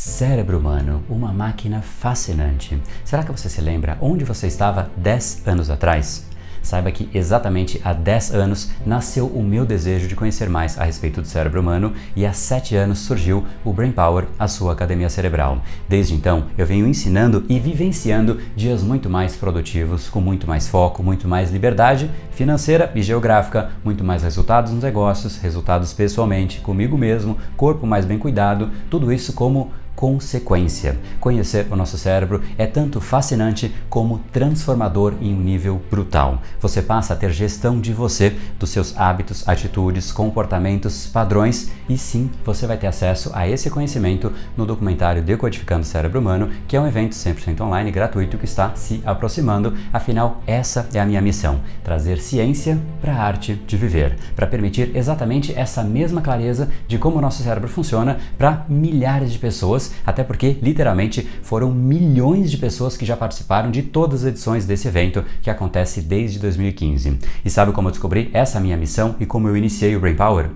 Cérebro humano, uma máquina fascinante. Será que você se lembra onde você estava 10 anos atrás? Saiba que exatamente há 10 anos nasceu o meu desejo de conhecer mais a respeito do cérebro humano e há 7 anos surgiu o Brain Power, a sua academia cerebral. Desde então, eu venho ensinando e vivenciando dias muito mais produtivos, com muito mais foco, muito mais liberdade financeira e geográfica, muito mais resultados nos negócios, resultados pessoalmente, comigo mesmo, corpo mais bem cuidado, tudo isso como consequência. Conhecer o nosso cérebro é tanto fascinante como transformador em um nível brutal. Você passa a ter gestão de você, dos seus hábitos, atitudes, comportamentos, padrões e sim, você vai ter acesso a esse conhecimento no documentário Decodificando o Cérebro Humano, que é um evento 100% online gratuito que está se aproximando. Afinal, essa é a minha missão, trazer ciência para a arte de viver, para permitir exatamente essa mesma clareza de como o nosso cérebro funciona para milhares de pessoas, até porque, literalmente, foram milhões de pessoas que já participaram de todas as edições desse evento que acontece desde 2015. E sabe como eu descobri essa minha missão e como eu iniciei o Brain Power?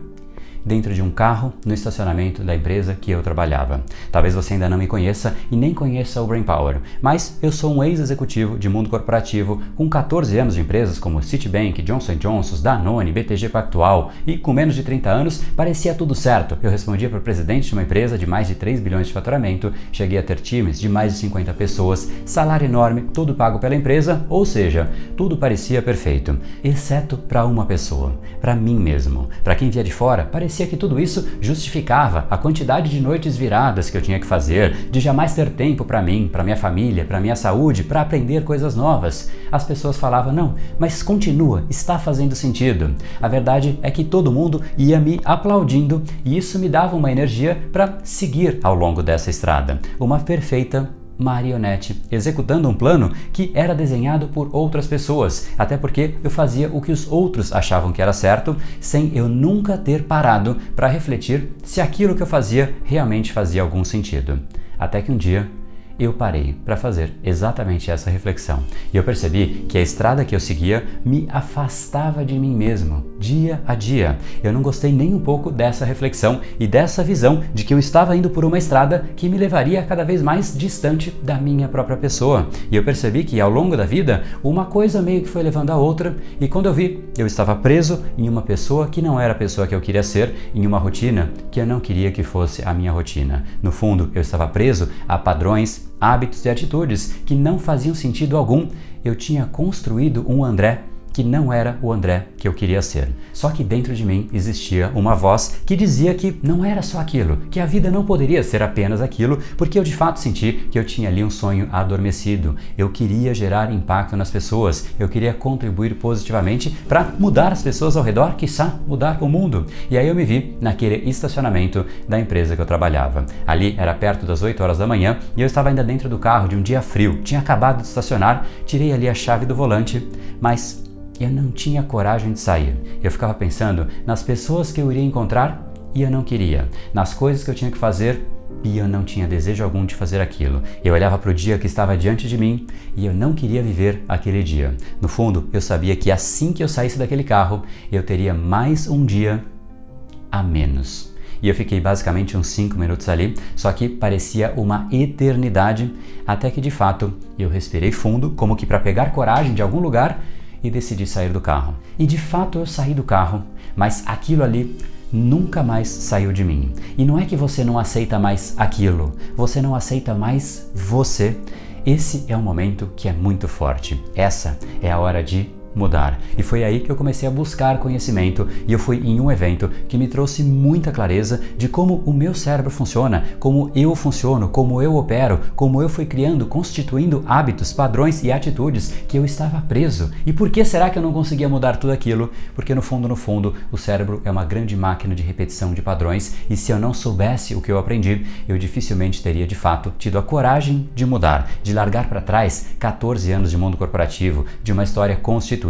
Dentro de um carro no estacionamento da empresa que eu trabalhava. Talvez você ainda não me conheça e nem conheça o Brain Power, mas eu sou um ex-executivo de mundo corporativo com 14 anos de empresas como Citibank, Johnson & Johnson, Danone, BTG Pactual e com menos de 30 anos parecia tudo certo. Eu respondia para o presidente de uma empresa de mais de 3 bilhões de faturamento, cheguei a ter times de mais de 50 pessoas, salário enorme, tudo pago pela empresa, ou seja, tudo parecia perfeito, exceto para uma pessoa, para mim mesmo. Para quem via de fora, parecia que tudo isso justificava a quantidade de noites viradas que eu tinha que fazer, de jamais ter tempo para mim, para minha família, para minha saúde, para aprender coisas novas. As pessoas falavam, não, mas continua, está fazendo sentido. A verdade é que todo mundo ia me aplaudindo e isso me dava uma energia para seguir ao longo dessa estrada. Uma perfeita marionete, executando um plano que era desenhado por outras pessoas, até porque eu fazia o que os outros achavam que era certo, sem eu nunca ter parado para refletir se aquilo que eu fazia realmente fazia algum sentido. Até que um dia eu parei para fazer exatamente essa reflexão e eu percebi que a estrada que eu seguia me afastava de mim mesmo, dia a dia. Eu não gostei nem um pouco dessa reflexão e dessa visão de que eu estava indo por uma estrada que me levaria cada vez mais distante da minha própria pessoa. E eu percebi que ao longo da vida, uma coisa meio que foi levando a outra e quando eu vi, eu estava preso em uma pessoa que não era a pessoa que eu queria ser, em uma rotina que eu não queria que fosse a minha rotina. No fundo, eu estava preso a padrões, hábitos e atitudes que não faziam sentido algum. Eu tinha construído um André que não era o André que eu queria ser. Só que dentro de mim existia uma voz que dizia que não era só aquilo, que a vida não poderia ser apenas aquilo, porque eu de fato senti que eu tinha ali um sonho adormecido. Eu queria gerar impacto nas pessoas, eu queria contribuir positivamente para mudar as pessoas ao redor, quiçá mudar o mundo. E aí eu me vi naquele estacionamento da empresa que eu trabalhava. Ali era perto das 8 horas da manhã e eu estava ainda dentro do carro de um dia frio. Tinha acabado de estacionar, tirei ali a chave do volante, mas eu não tinha coragem de sair. Eu ficava pensando nas pessoas que eu iria encontrar e eu não queria, nas coisas que eu tinha que fazer e eu não tinha desejo algum de fazer aquilo. Eu olhava para o dia que estava diante de mim e eu não queria viver aquele dia. No fundo, eu sabia que assim que eu saísse daquele carro, eu teria mais um dia a menos. E eu fiquei basicamente uns 5 minutos ali, só que parecia uma eternidade, até que de fato eu respirei fundo, como que para pegar coragem de algum lugar e decidi sair do carro. E de fato eu saí do carro, mas aquilo ali nunca mais saiu de mim. E não é que você não aceita mais aquilo, você não aceita mais você. Esse é um momento que é muito forte. Essa é a hora de mudar. E foi aí que eu comecei a buscar conhecimento e eu fui em um evento que me trouxe muita clareza de como o meu cérebro funciona, como eu funciono, como eu opero, como eu fui criando, constituindo hábitos, padrões e atitudes que eu estava preso. E por que será que eu não conseguia mudar tudo aquilo? Porque no fundo, o cérebro é uma grande máquina de repetição de padrões e se eu não soubesse o que eu aprendi, eu dificilmente teria de fato tido a coragem de mudar, de largar para trás 14 anos de mundo corporativo, de uma história constituída,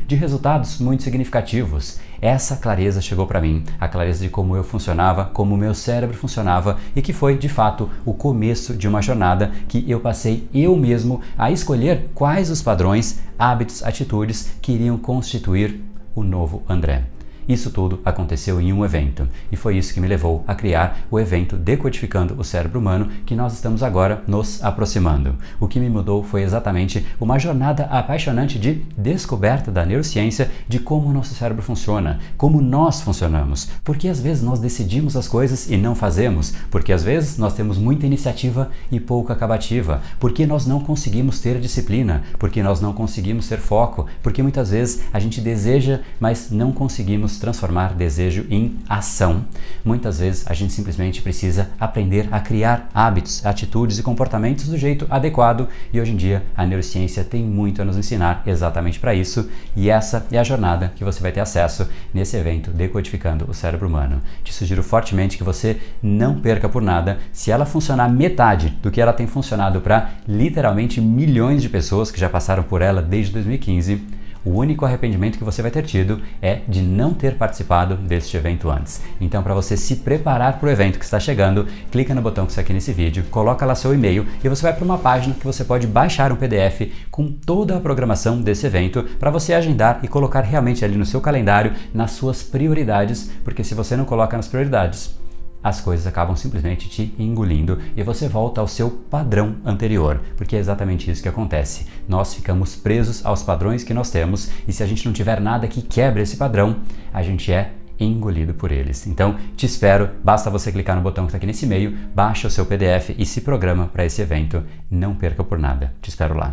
de resultados muito significativos. Essa clareza chegou para mim, a clareza de como eu funcionava, como o meu cérebro funcionava e que foi, de fato, o começo de uma jornada que eu passei eu mesmo a escolher quais os padrões, hábitos, atitudes que iriam constituir o novo André. Isso tudo aconteceu em um evento, e foi isso que me levou a criar o evento Decodificando o Cérebro Humano, que nós estamos agora nos aproximando. O que me mudou foi exatamente uma jornada apaixonante de descoberta da neurociência, de como o nosso cérebro funciona, como nós funcionamos, porque às vezes nós decidimos as coisas e não fazemos, porque às vezes nós temos muita iniciativa e pouca acabativa, porque nós não conseguimos ter disciplina, porque nós não conseguimos ter foco, porque muitas vezes a gente deseja, mas não conseguimos transformar desejo em ação. Muitas vezes a gente simplesmente precisa aprender a criar hábitos, atitudes e comportamentos do jeito adequado, e hoje em dia a neurociência tem muito a nos ensinar exatamente para isso, e essa é a jornada que você vai ter acesso nesse evento Decodificando o Cérebro Humano. Te sugiro fortemente que você não perca por nada. Se ela funcionar metade do que ela tem funcionado para literalmente milhões de pessoas que já passaram por ela desde 2015, o único arrependimento que você vai ter tido é de não ter participado deste evento antes. Então, para você se preparar para o evento que está chegando, clica no botão que está aqui nesse vídeo, coloca lá seu e-mail e você vai para uma página que você pode baixar um PDF com toda a programação desse evento para você agendar e colocar realmente ali no seu calendário, nas suas prioridades, porque se você não coloca nas prioridades, as coisas acabam simplesmente te engolindo e você volta ao seu padrão anterior, porque é exatamente isso que acontece. Nós ficamos presos aos padrões que nós temos e se a gente não tiver nada que quebre esse padrão, a gente é engolido por eles. Então, te espero, basta você clicar no botão que está aqui nesse e-mail, baixa o seu PDF e se programa para esse evento. Não perca por nada. Te espero lá.